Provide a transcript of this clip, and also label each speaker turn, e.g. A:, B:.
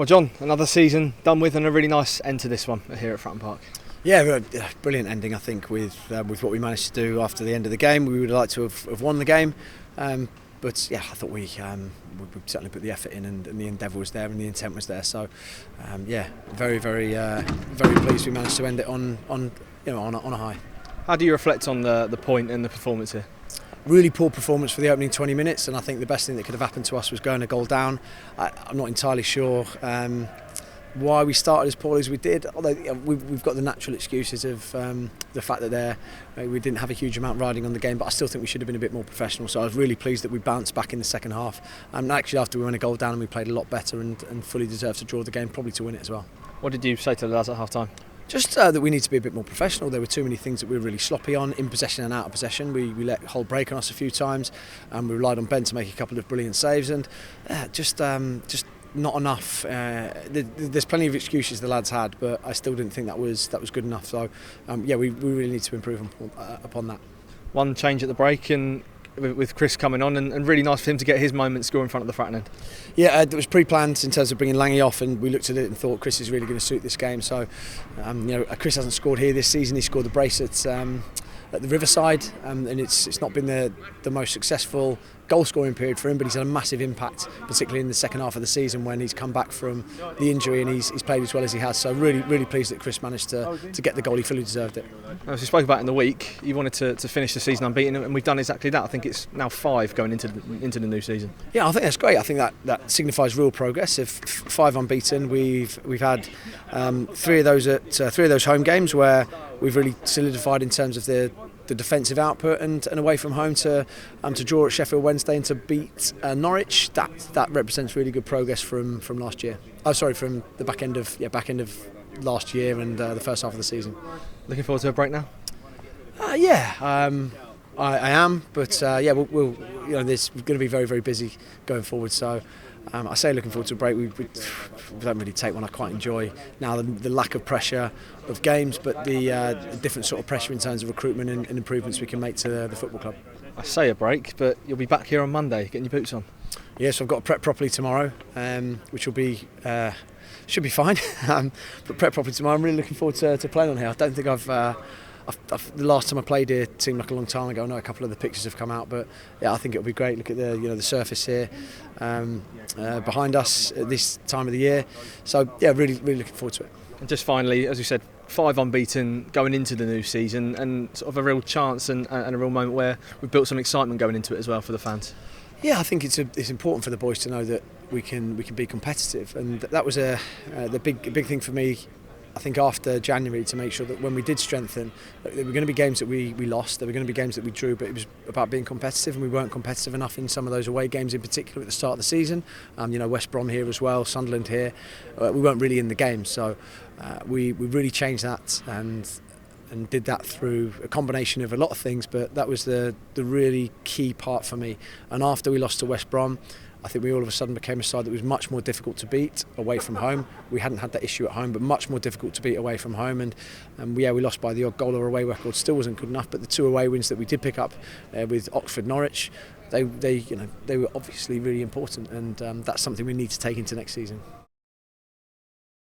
A: Well, John, another season done with, and a really nice end to this one here at Fratton Park.
B: Yeah, brilliant ending, I think, with what we managed to do after the end of the game. We would like to have won the game, but yeah, I thought we certainly put the effort in, and the endeavour was there, and the intent was there. So, yeah, very pleased we managed to end it on a high.
A: How do you reflect on the point and the performance here?
B: Really poor performance for the opening 20 minutes, and I think the best thing that could have happened to us was going a goal down. I'm not entirely sure why we started as poorly as we did, although we've got the natural excuses of the fact that we didn't have a huge amount riding on the game, but I still think we should have been a bit more professional. So I was really pleased that we bounced back in the second half, and actually after we went a goal down, and we played a lot better and fully deserved to draw the game, probably to win it as well.
A: What did you say to the lads at half time?
B: Just that we need to be a bit more professional. There were too many things that we were really sloppy on, in possession and out of possession. We let Hull break on us a few times, and we relied on Ben to make a couple of brilliant saves, and just not enough. There's plenty of excuses the lads had, but I still didn't think that was good enough. So yeah, we really need to improve upon that.
A: One change at the break, and with Chris coming on, and really nice for him to get his moment score in front of the Fratton end. Yeah,
B: it was pre-planned in terms of bringing Lange off, and we looked at it and thought Chris is really going to suit this game. So, Chris hasn't scored here this season. He scored the brace at the Riverside, and it's not been the most successful goal scoring period for him, but he's had a massive impact, particularly in the second half of the season when he's come back from the injury, and he's played as well as he has. So really pleased that Chris managed to get the goal. He fully deserved it.
A: As we spoke about in the week, you wanted to finish the season unbeaten, and we've done exactly that. I think it's now 5 going into the new season.
B: Yeah, I think that's great. I think that signifies real progress. If 5 unbeaten, we've had 3 of those home games where we've really solidified in terms of the defensive output, and away from home to draw at Sheffield Wednesday and to beat Norwich. That represents really good progress from last year. From the back end of last year and the first half of the season.
A: Looking forward to a break now?
B: I am, but we'll there's going to be very busy going forward. So I say looking forward to a break. We don't really take one I quite enjoy now. The lack of pressure of games, but the different sort of pressure in terms of recruitment and improvements we can make to the football club.
A: I say a break, but you'll be back here on Monday, getting your boots on.
B: Yes, I've got to prep properly tomorrow, which will be should be fine. But prep properly tomorrow. I'm really looking forward to playing on here. I don't think the last time I played here seemed like a long time ago. I know a couple of the pictures have come out, but yeah, I think it'll be great. Look at the surface here behind us at this time of the year. So yeah, really looking forward to it.
A: And just finally, as you said, 5 unbeaten going into the new season, and sort of a real chance and a real moment where we've built some excitement going into it as well for the fans.
B: Yeah, I think it's important for the boys to know that we can be competitive, and that was the big thing for me. I think after January, to make sure that when we did strengthen, there were going to be games that we lost, there were going to be games that we drew, but it was about being competitive, and we weren't competitive enough in some of those away games, in particular at the start of the season. West Brom here as well, Sunderland here, we weren't really in the game, so we really changed that and did that through a combination of a lot of things, but that was the really key part for me. And after we lost to West Brom, I think we all of a sudden became a side that was much more difficult to beat away from home. We hadn't had that issue at home, but much more difficult to beat away from home. And we lost by the odd goal. Our away record still wasn't good enough, but the 2 away wins that we did pick up with Oxford, Norwich, they were obviously really important, and that's something we need to take into next season.